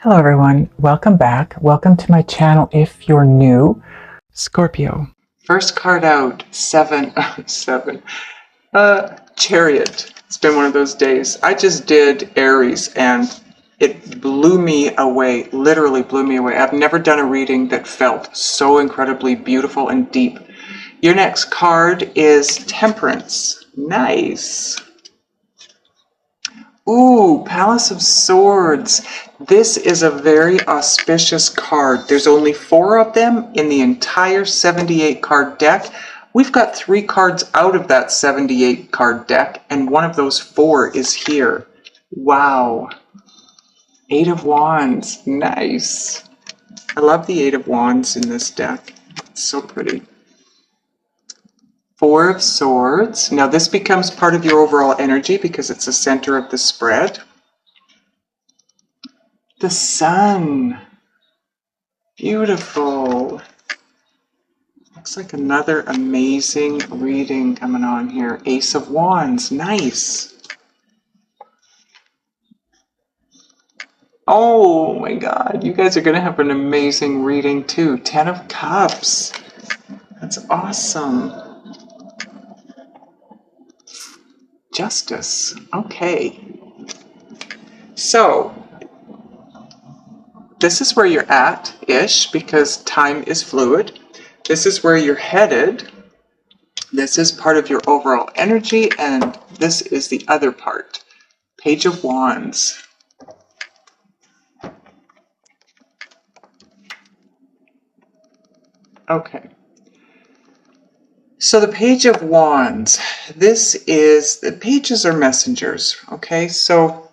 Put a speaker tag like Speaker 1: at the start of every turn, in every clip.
Speaker 1: Hello everyone, welcome back. Welcome to my channel if you're new. Scorpio. First card out, seven. Chariot. It's been one of those days. I just did Aries and it blew me away, literally blew me away. I've never done a reading that felt so incredibly beautiful and deep. Your next card is Temperance. Nice. Ooh, Palace of Swords. This is a very auspicious card. There's only 4 of them in the entire 78 card deck. We've got 3 cards out of that 78 card deck, and one of those 4 is here. Wow. 8 of Wands. Nice. I love the 8 of Wands in this deck. It's so pretty. 4 of Swords. Now this becomes part of your overall energy because it's the center of the spread. The Sun. Beautiful. Looks like another amazing reading coming on here. Ace of Wands. Nice. Oh my God. You guys are going to have an amazing reading too. 10 of Cups. That's awesome. Justice. Okay. So, this is where you're at-ish because time is fluid. This is where you're headed. This is part of your overall energy, and this is the other part. Page of Wands. Okay. So the Page of Wands, the pages are messengers, okay? So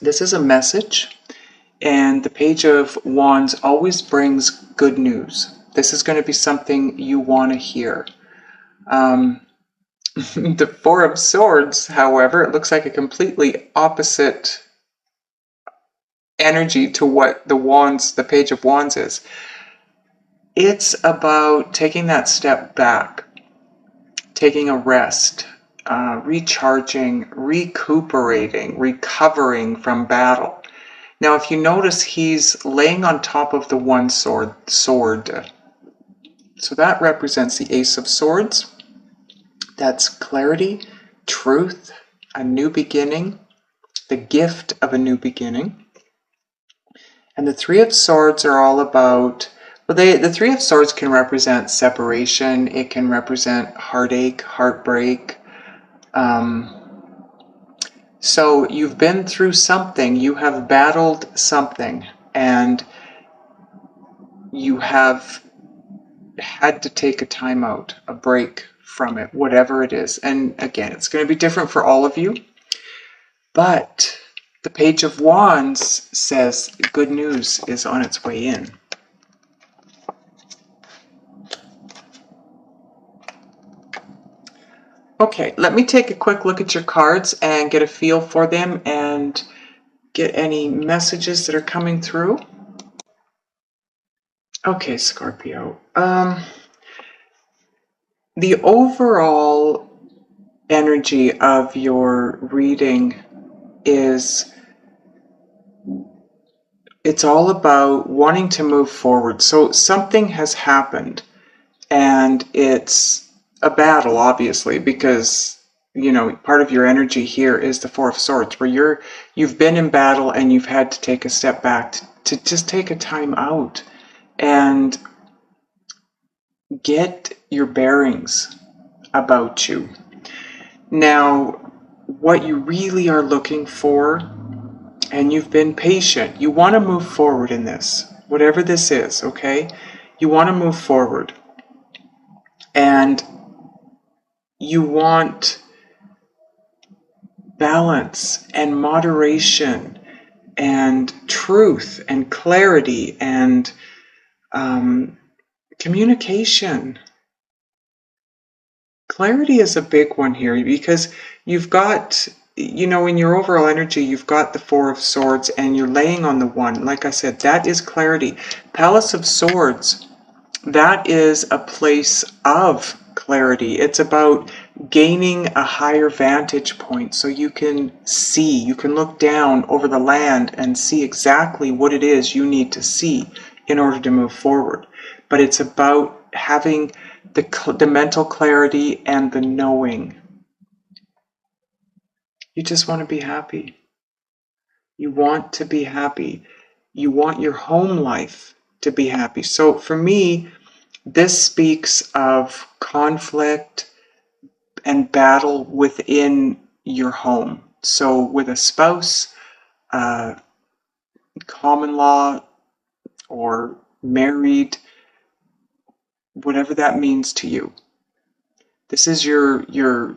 Speaker 1: this is a message, and the Page of Wands always brings good news. This is going to be something you want to hear. The 4 of Swords, however, it looks like a completely opposite energy to what the Page of Wands is. It's about taking that step back. Taking a rest, recharging, recuperating, recovering from battle. Now, if you notice, he's laying on top of the one sword. So that represents the Ace of Swords. That's clarity, truth, a new beginning, the gift of a new beginning. And the 3 of Swords are all about... Well, the 3 of Swords can represent separation. It can represent heartache, heartbreak. So you've been through something. You have battled something. And you have had to take a time out, a break from it, whatever it is. And again, it's going to be different for all of you. But the Page of Wands says good news is on its way in. Okay, let me take a quick look at your cards and get a feel for them and get any messages that are coming through. Okay, Scorpio. The overall energy of your reading is, it's all about wanting to move forward. So something has happened and it's a battle, obviously, because, you know, part of your energy here is the 4 of Swords, where you've been in battle and you've had to take a step back to just take a time out and get your bearings about you. Now, what you really are looking for, and you've been patient, you want to move forward in this, whatever this is, okay? You want to move forward. And you want balance and moderation and truth and clarity and communication. Clarity is a big one here because you've got, you know, in your overall energy, you've got the 4 of Swords and you're laying on the 1. Like I said, that is clarity. Palace of Swords, that is a place of clarity. It's about gaining a higher vantage point so you can see, you can look down over the land and see exactly what it is you need to see in order to move forward. But it's about having the mental clarity and the knowing. You just want to be happy. You want to be happy. You want your home life to be happy. So for me, this speaks of conflict and battle within your home. So with a spouse, common law, or married, whatever that means to you. This is your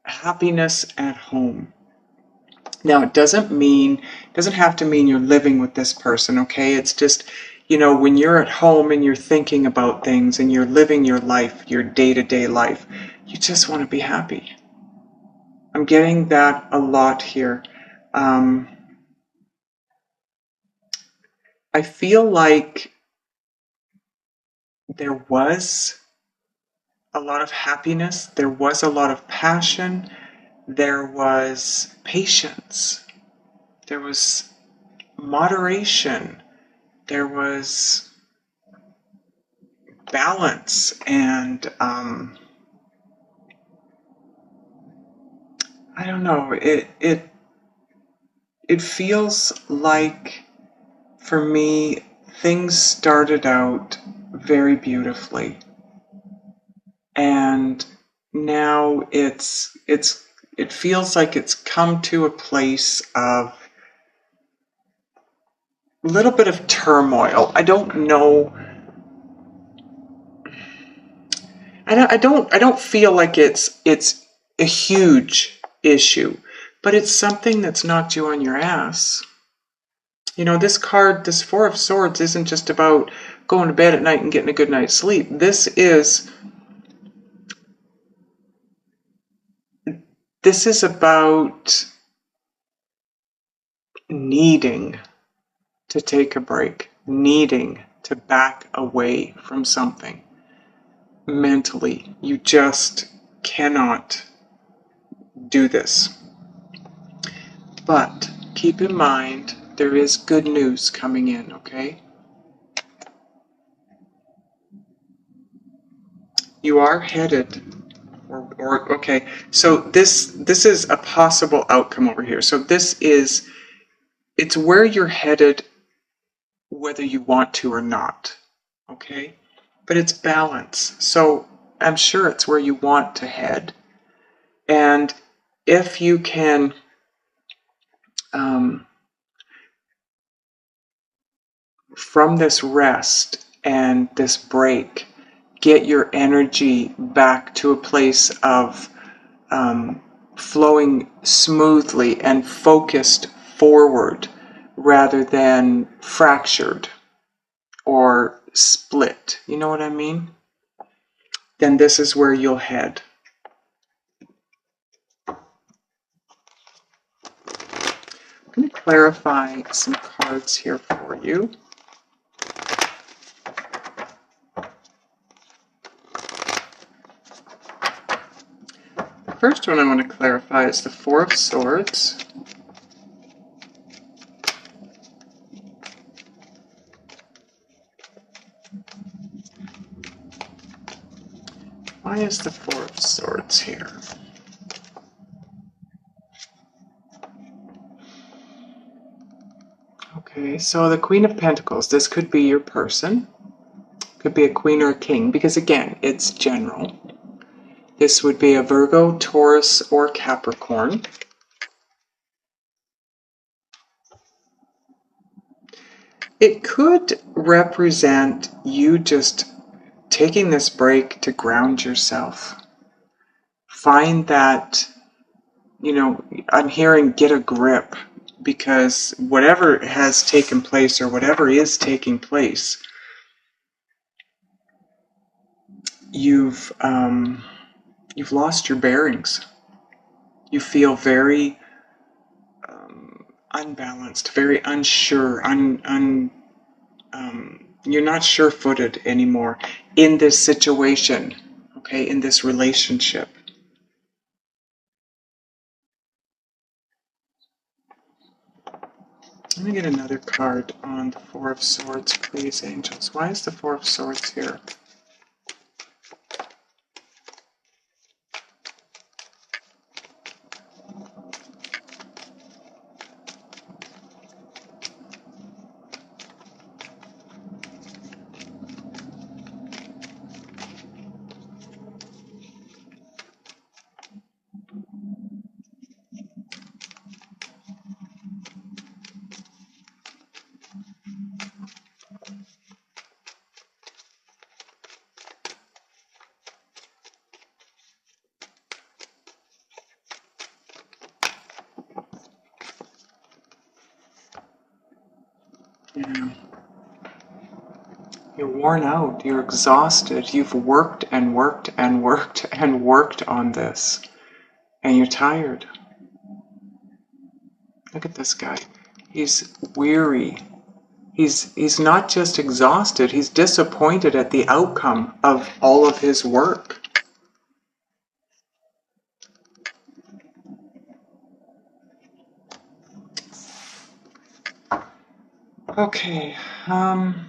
Speaker 1: happiness at home. Now, it doesn't have to mean you're living with this person, okay? It's just, when you're at home and you're thinking about things and you're living your life, your day-to-day life, you just want to be happy. I'm getting that a lot here. I feel like there was a lot of happiness, there was a lot of passion, there was patience, there was moderation, there was balance, and I don't know, it feels like, for me, things started out very beautifully, and now it feels like it's come to a place of a little bit of turmoil. I don't know. I don't feel like it's a huge issue, but it's something that's knocked you on your ass. This card, this Four of Swords, isn't just about going to bed at night and getting a good night's sleep. This is about needing to take a break, needing to back away from something. Mentally, you just cannot do this. But keep in mind, there is good news coming in, okay? You are headed, okay, so this is a possible outcome over here. So it's where you're headed whether you want to or not, okay? But it's balance. So I'm sure it's where you want to head. And if you can from this rest and this break, get your energy back to a place of flowing smoothly and focused forward rather than fractured or split. You know what I mean? Then this is where you'll head. I'm going to clarify some cards here for you. The first one I want to clarify is the Four of Swords. Why is the Four of Swords here? Okay, so the Queen of Pentacles, this could be your person. Could be a queen or a king, because again, it's general. This would be a Virgo, Taurus, or Capricorn. It could represent you just taking this break to ground yourself. Find that, I'm hearing get a grip, because whatever has taken place or whatever is taking place, you've lost your bearings. You feel very unbalanced, very unsure, you're not sure-footed anymore in this situation, okay, in this relationship. Let me get another card on the Four of Swords, please, angels. Why is the Four of Swords here? Yeah. You're worn out, you're exhausted, you've worked and worked and worked and worked on this, and you're tired. Look at this guy. He's weary. He's not just exhausted, he's disappointed at the outcome of all of his work. Okay, I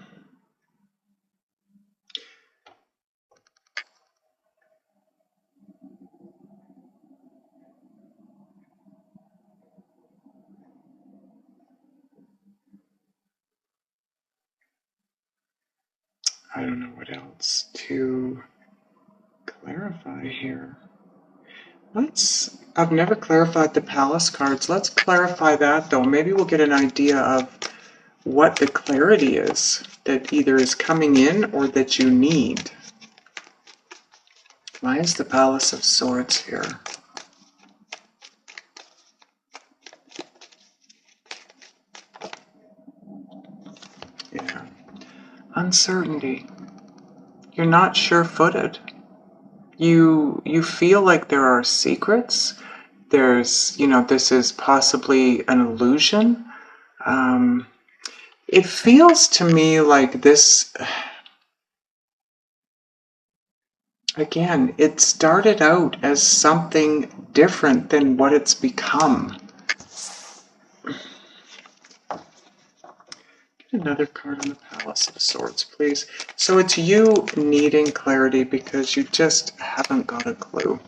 Speaker 1: don't know what else to clarify here. I've never clarified the Palace cards. Let's clarify that though. Maybe we'll get an idea of what the clarity is that either is coming in or that you need. Why is the Palace of Swords here? Yeah. Uncertainty. You're not sure-footed. You feel like there are secrets. There's, this is possibly an illusion. It feels to me like this, again, it started out as something different than what it's become. Get another card on the Palace of Swords, please. So it's you needing clarity because you just haven't got a clue.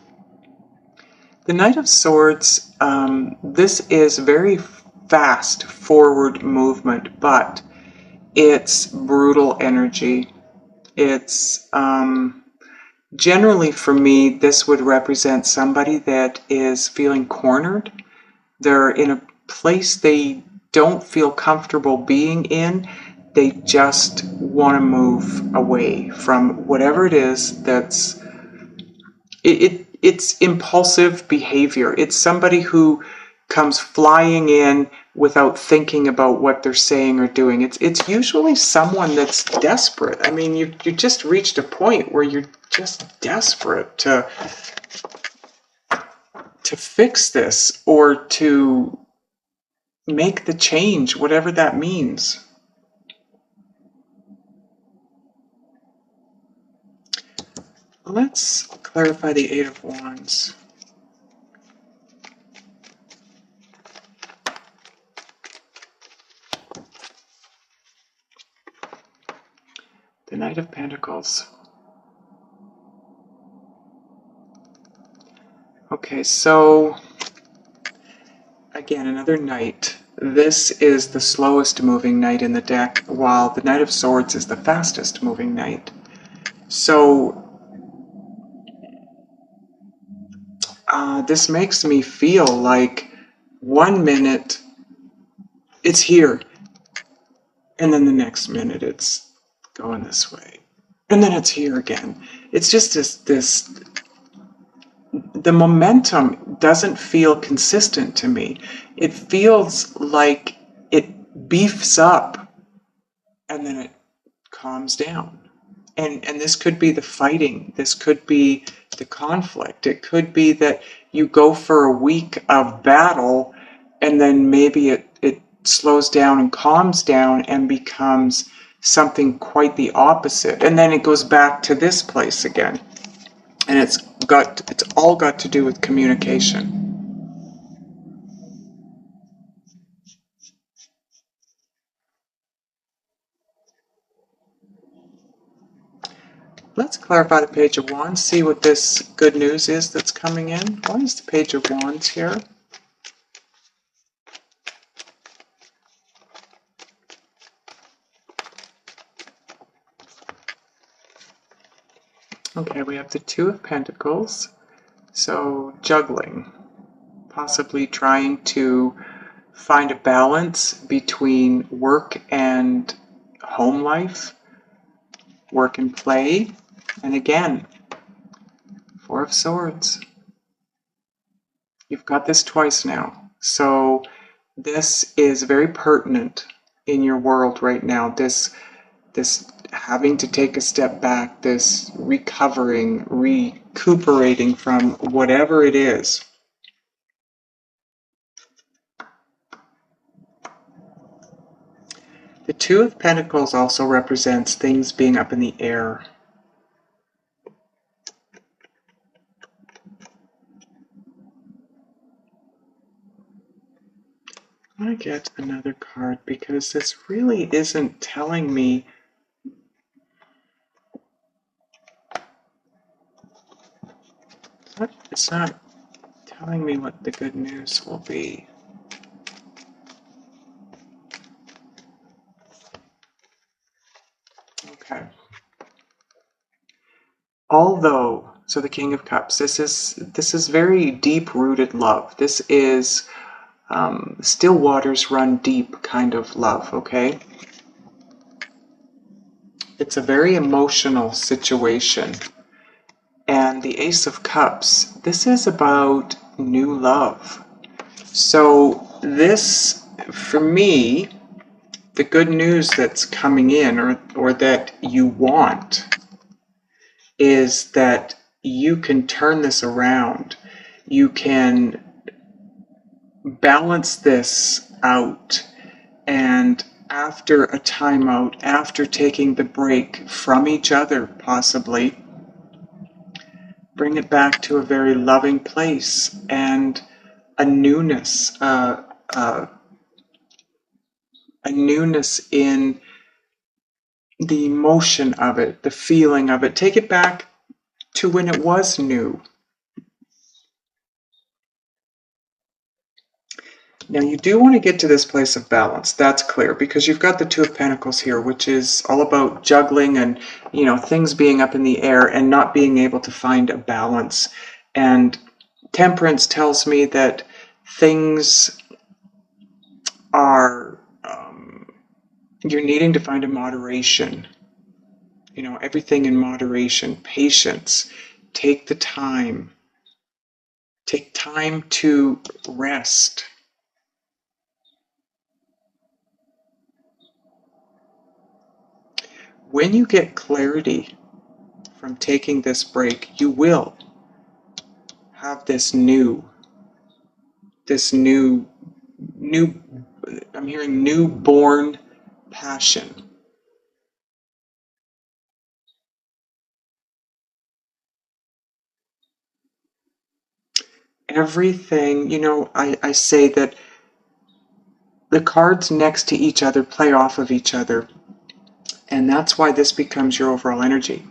Speaker 1: The Knight of Swords, this is very fast forward movement, but it's brutal energy. It's generally, for me, this would represent somebody that is feeling cornered. They're in a place they don't feel comfortable being in. They just want to move away from whatever it is that's it's impulsive behavior. It's somebody who comes flying in without thinking about what they're saying or doing. It's usually someone that's desperate. I mean, you just reached a point where you're just desperate to fix this or to make the change, whatever that means. Let's clarify the Eight of Wands. The Knight of Pentacles. Okay, so again, another knight. This is the slowest moving knight in the deck, while the Knight of Swords is the fastest moving knight. So this makes me feel like 1 minute it's here, and then the next minute it's going this way, and then it's here again. It's just the momentum doesn't feel consistent to me. It feels like it beefs up and then it calms down. And this could be the fighting. This could be the conflict. It could be that you go for a week of battle and then maybe it slows down and calms down and becomes something quite the opposite. And then it goes back to this place again. And it's all got to do with communication. Let's clarify the Page of Wands, see what this good news is that's coming in. Why is the Page of Wands here? Okay, we have the Two of Pentacles. So juggling, possibly trying to find a balance between work and home life, work and play. And again, Four of Swords. You've got this twice now. So this is very pertinent in your world right now. This having to take a step back, this recuperating from whatever it is. The Two of Pentacles also represents things being up in the air. I want to get another card because this really isn't telling me. It's not telling me what the good news will be. Okay. Although, so the King of Cups, this is very deep-rooted love. This is still waters run deep kind of love, okay? It's a very emotional situation. And the Ace of Cups, this is about new love. So this, for me, the good news that's coming in, or that you want, is that you can turn this around. You can balance this out, and after a timeout, after taking the break from each other, possibly, bring it back to a very loving place and a newness, a newness in the emotion of it, the feeling of it. Take it back to when it was new. Now you do want to get to this place of balance, that's clear, because you've got the Two of Pentacles here, which is all about juggling and, you know, things being up in the air and not being able to find a balance. And Temperance tells me that things are, you're needing to find a moderation. You know, everything in moderation, patience, take the time. Take time to rest. When you get clarity from taking this break, you will have this new, I'm hearing newborn passion. Everything, you know, I say that the cards next to each other play off of each other. And that's why this becomes your overall energy,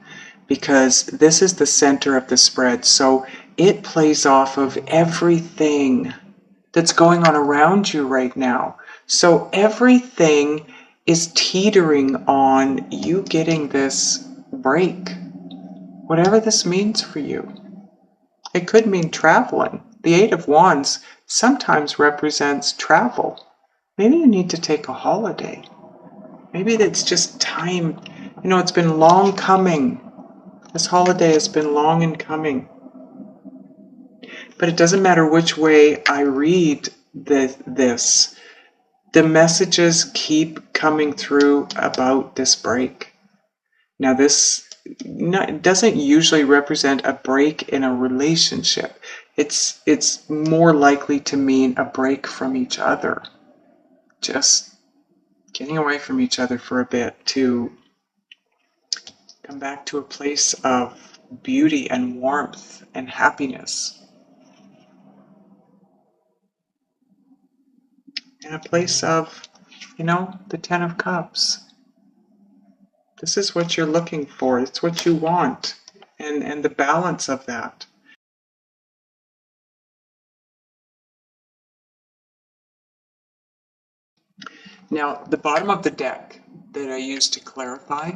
Speaker 1: because this is the center of the spread. So it plays off of everything that's going on around you right now. So everything is teetering on you getting this break, whatever this means for you. It could mean traveling. The Eight of Wands sometimes represents travel. Maybe you need to take a holiday. Maybe it's just time. You know, it's been long coming. This holiday has been long in coming. But it doesn't matter which way I read this. The messages keep coming through about this break. Now, this doesn't usually represent a break in a relationship. It's more likely to mean a break from each other. Just getting away from each other for a bit to come back to a place of beauty and warmth and happiness. And a place of, you know, the Ten of Cups. This is what you're looking for. It's what you want, and the balance of that. Now, the bottom of the deck that I used to clarify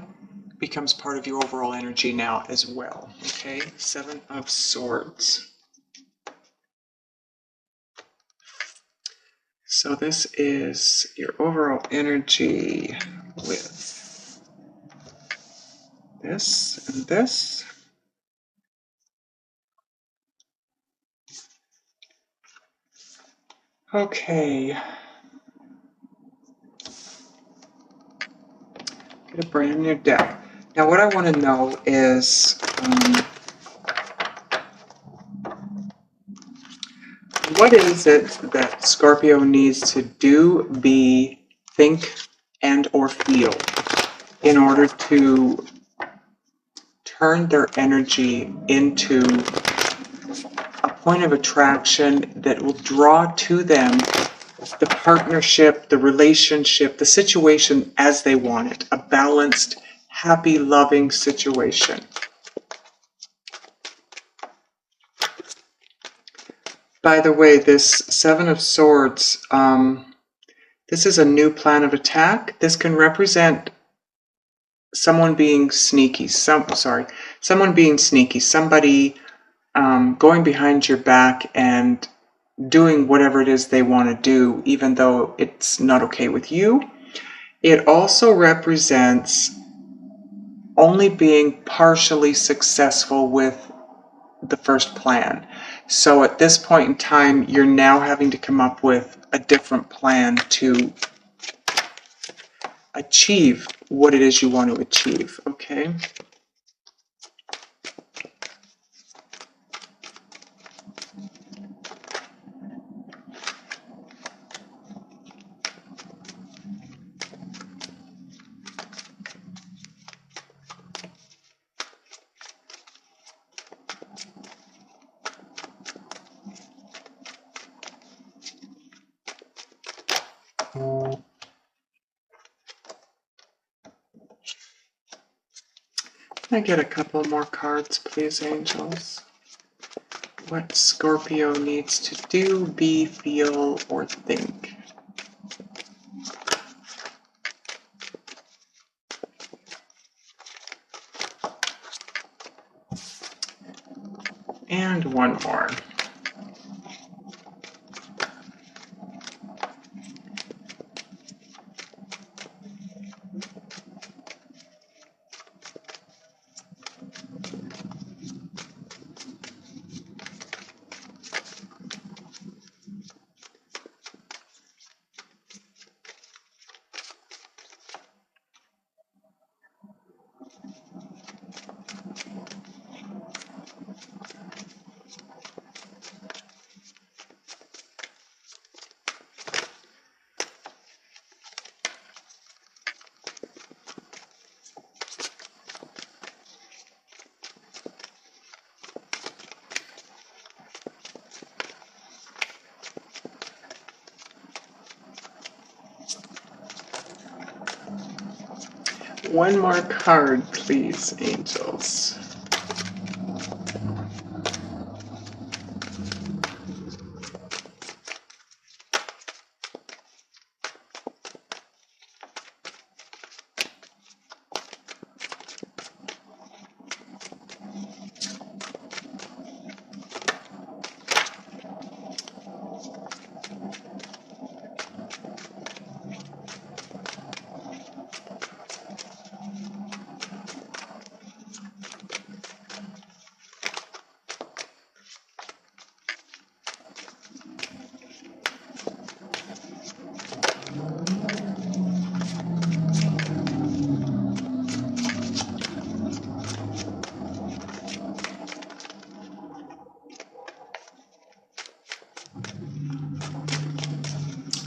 Speaker 1: becomes part of your overall energy now as well. Okay, Seven of Swords. So this is your overall energy with this and this. Okay. Get a brand new deck. Now what I want to know is what is it that Scorpio needs to do, be, think, and or feel in order to turn their energy into a point of attraction that will draw to them the partnership, the relationship, the situation as they want it, a balanced, happy, loving situation. By the way, this Seven of Swords, this is a new plan of attack. This can represent someone being sneaky, someone being sneaky, somebody going behind your back and doing whatever it is they want to do, even though it's not okay with you. It also represents only being partially successful with the first plan. So at this point in time, you're now having to come up with a different plan to achieve what it is you want to achieve, okay? Can I get a couple more cards, please, angels? What Scorpio needs to do, be, feel, or think. And one more. One more card, please, angels.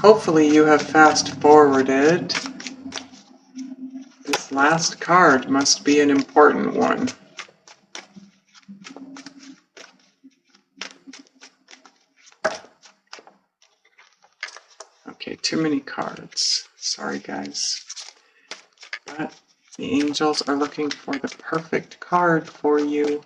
Speaker 1: Hopefully you have fast forwarded. This last card must be an important one. Okay, too many cards. Sorry, guys. But The angels are looking for the perfect card for you.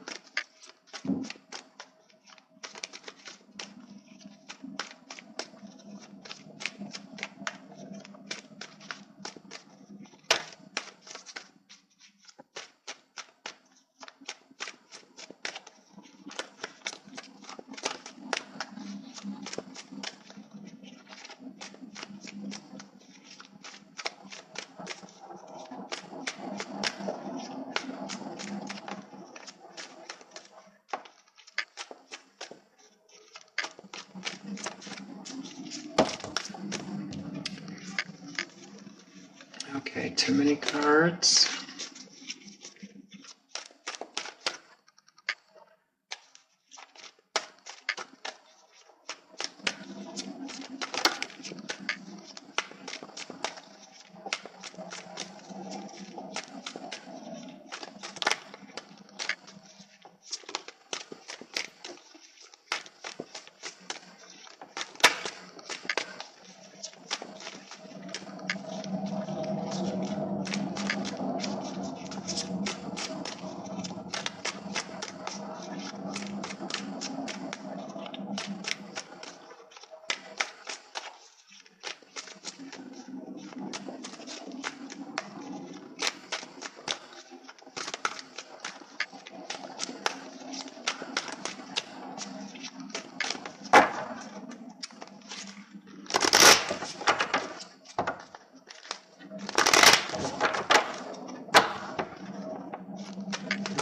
Speaker 1: Okay, too many cards.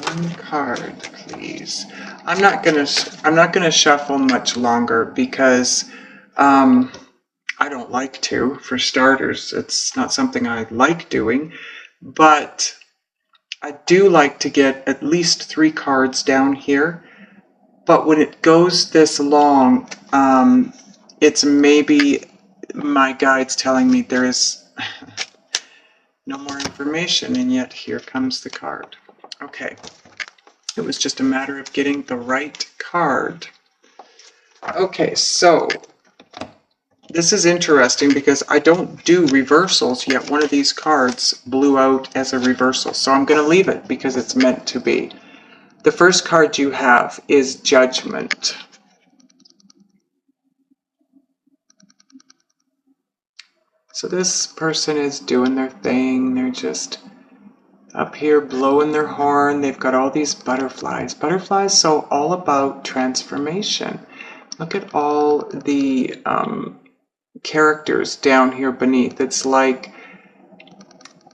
Speaker 1: One card, please. I'm not gonna shuffle much longer because I don't like to. For starters, it's not something I like doing, but I do like to get at least 3 cards down here. But when it goes this long, it's maybe my guides telling me there is no more information, and yet here comes the card. Okay, it was just a matter of getting the right card. Okay, so this is interesting because I don't do reversals, yet one of these cards blew out as a reversal. So I'm going to leave it because it's meant to be. The first card you have is Judgment. So this person is doing their thing. They're just up here blowing their horn. They've got all these butterflies. Butterflies, so all about transformation. Look at all the characters down here beneath. It's like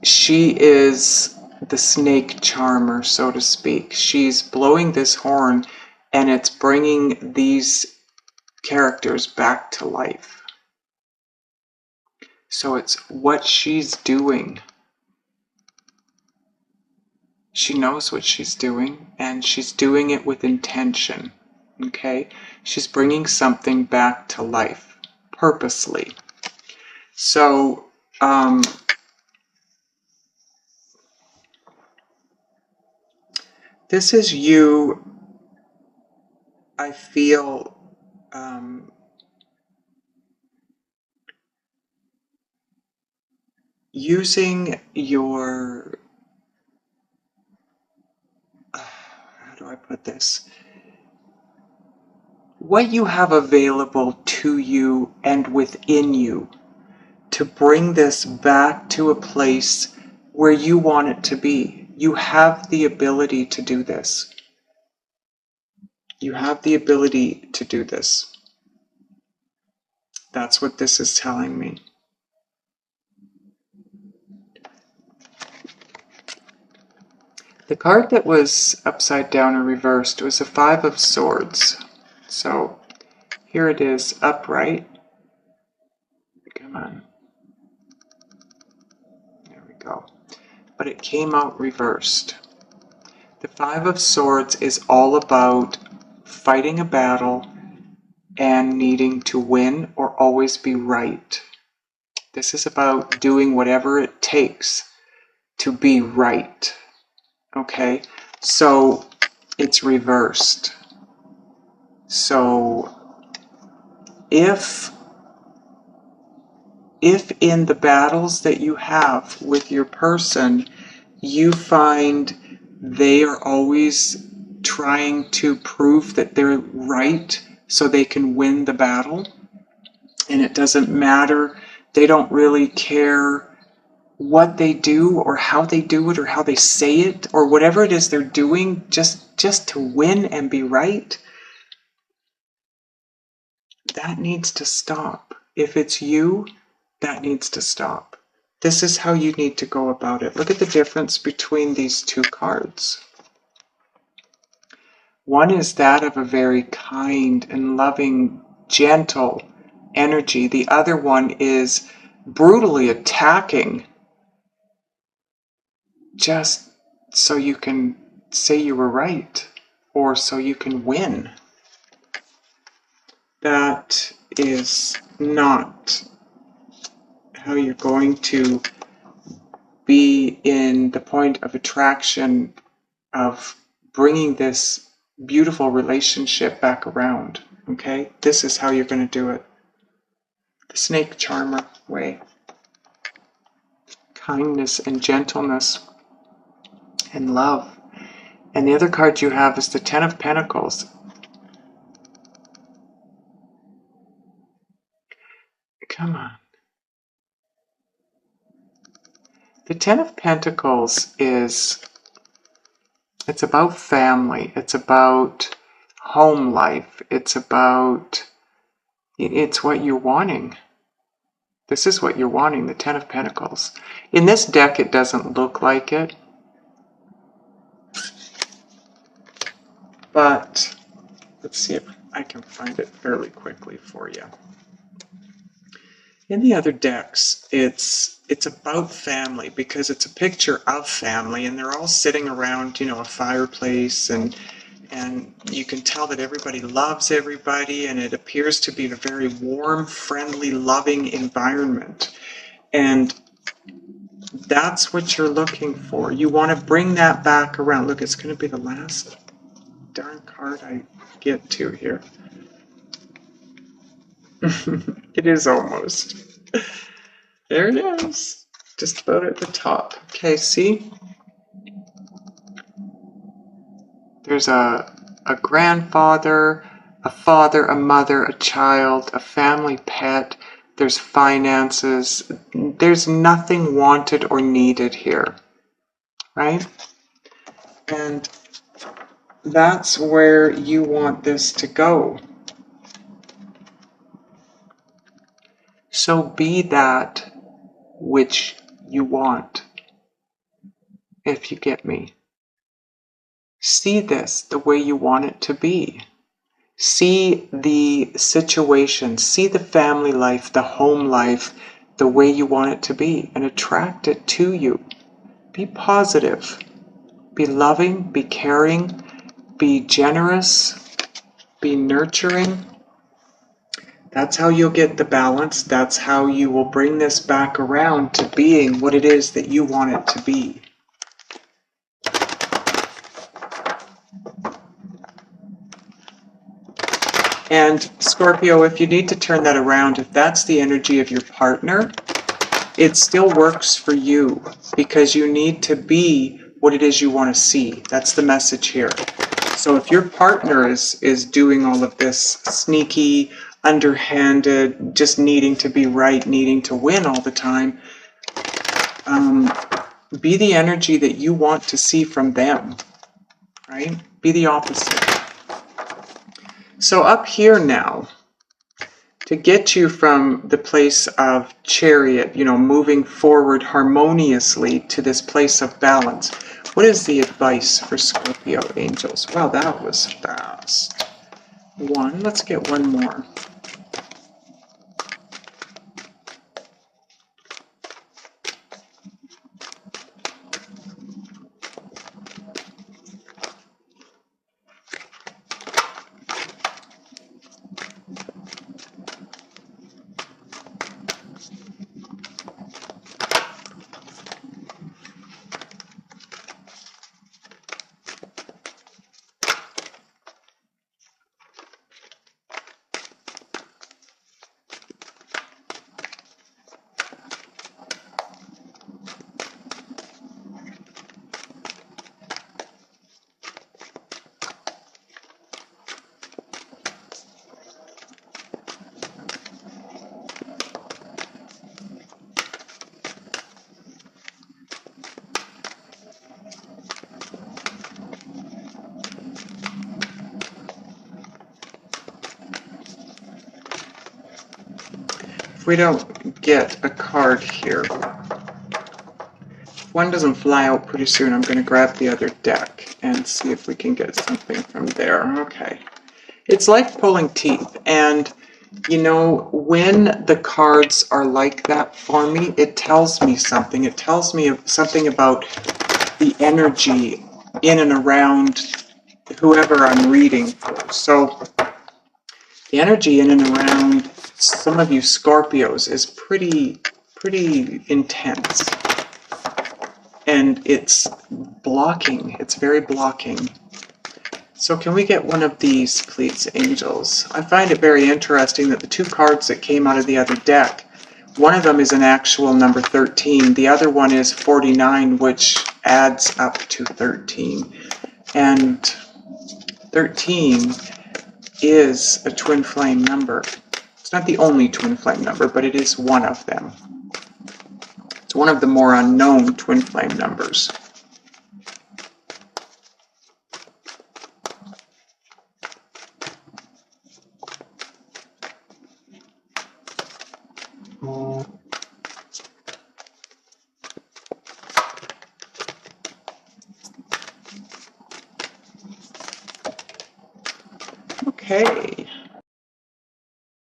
Speaker 1: she is the snake charmer, so to speak. She's blowing this horn and it's bringing these characters back to life. So it's what she's doing. She knows what she's doing and she's doing it with intention. Okay? She's bringing something back to life purposely. So, this is you, I feel, using your, how do I put this? What you have available to you and within you to bring this back to a place where you want it to be. You have the ability to do this. You have the ability to do this. That's what this is telling me. The card that was upside down or reversed was a 5 of Swords. So here it is upright. Come on. There we go. But it came out reversed. The 5 of Swords is all about fighting a battle and needing to win or always be right. This is about doing whatever it takes to be right. Okay? So it's reversed. So if in the battles that you have with your person, you find they are always trying to prove that they're right so they can win the battle. And it doesn't matter. They don't really care what they do or how they do it or how they say it or whatever it is they're doing just to win and be right. That needs to stop. If it's you, that needs to stop. This is how you need to go about it. Look at the difference between these two cards. One is that of a very kind and loving, gentle energy. The other one is brutally attacking, just so you can say you were right or so you can win. That is not how you're going to be in the point of attraction of bringing this beautiful relationship back around. Okay? This is how you're going to do it. The snake charmer way. Kindness and gentleness and love. And the other card you have is the Ten of Pentacles. Come on. The Ten of Pentacles is, it's about family. It's about home life. It's about, it's what you're wanting. This is what you're wanting, the Ten of Pentacles. In this deck, it doesn't look like it. But let's see if I can find it fairly quickly for you. In the other decks, it's about family because it's a picture of family and they're all sitting around, you know, a fireplace and you can tell that everybody loves everybody and it appears to be a very warm, friendly, loving environment. And that's what you're looking for. You want to bring that back around. Look, it's going to be the last darn card I get to here. It is almost. There it is. Just about at the top. Okay, see? There's a grandfather, a father, a mother, a child, a family pet. There's finances. There's nothing wanted or needed here. Right? And that's where you want this to go. So be that which you want, if you get me. See this the way you want it to be. See the situation, see the family life, the home life, the way you want it to be, and attract it to you. Be positive. Be loving, be caring, be generous, be nurturing. That's how you'll get the balance. That's how you will bring this back around to being what it is that you want it to be. And Scorpio, if you need to turn that around, if that's the energy of your partner, it still works for you because you need to be what it is you want to see. That's the message here. So if your partner is doing all of this sneaky, underhanded, just needing to be right, needing to win all the time, be the energy that you want to see from them, right? Be the opposite. So up here now, to get you from the place of Chariot, you know, moving forward harmoniously to this place of balance, what is the advice for Scorpio angels? Wow, that was fast. One, let's get one more. if we don't get a card here, if one doesn't fly out pretty soon, I'm going to grab the other deck and see if we can get something from there. Okay. It's like pulling teeth, and you know, when the cards are like that for me, it tells me something. It tells me something about the energy in and around whoever I'm reading for. So the energy in and around some of you Scorpios is pretty intense. And it's blocking. It's very blocking. So can we get one of these, please, angels? I find it very interesting that the two cards that came out of the other deck, one of them is an actual number 13. The other one is 49, which adds up to 13. And 13 is a twin flame number. It's not the only twin flame number, but it is one of them. It's one of the more unknown twin flame numbers. Okay.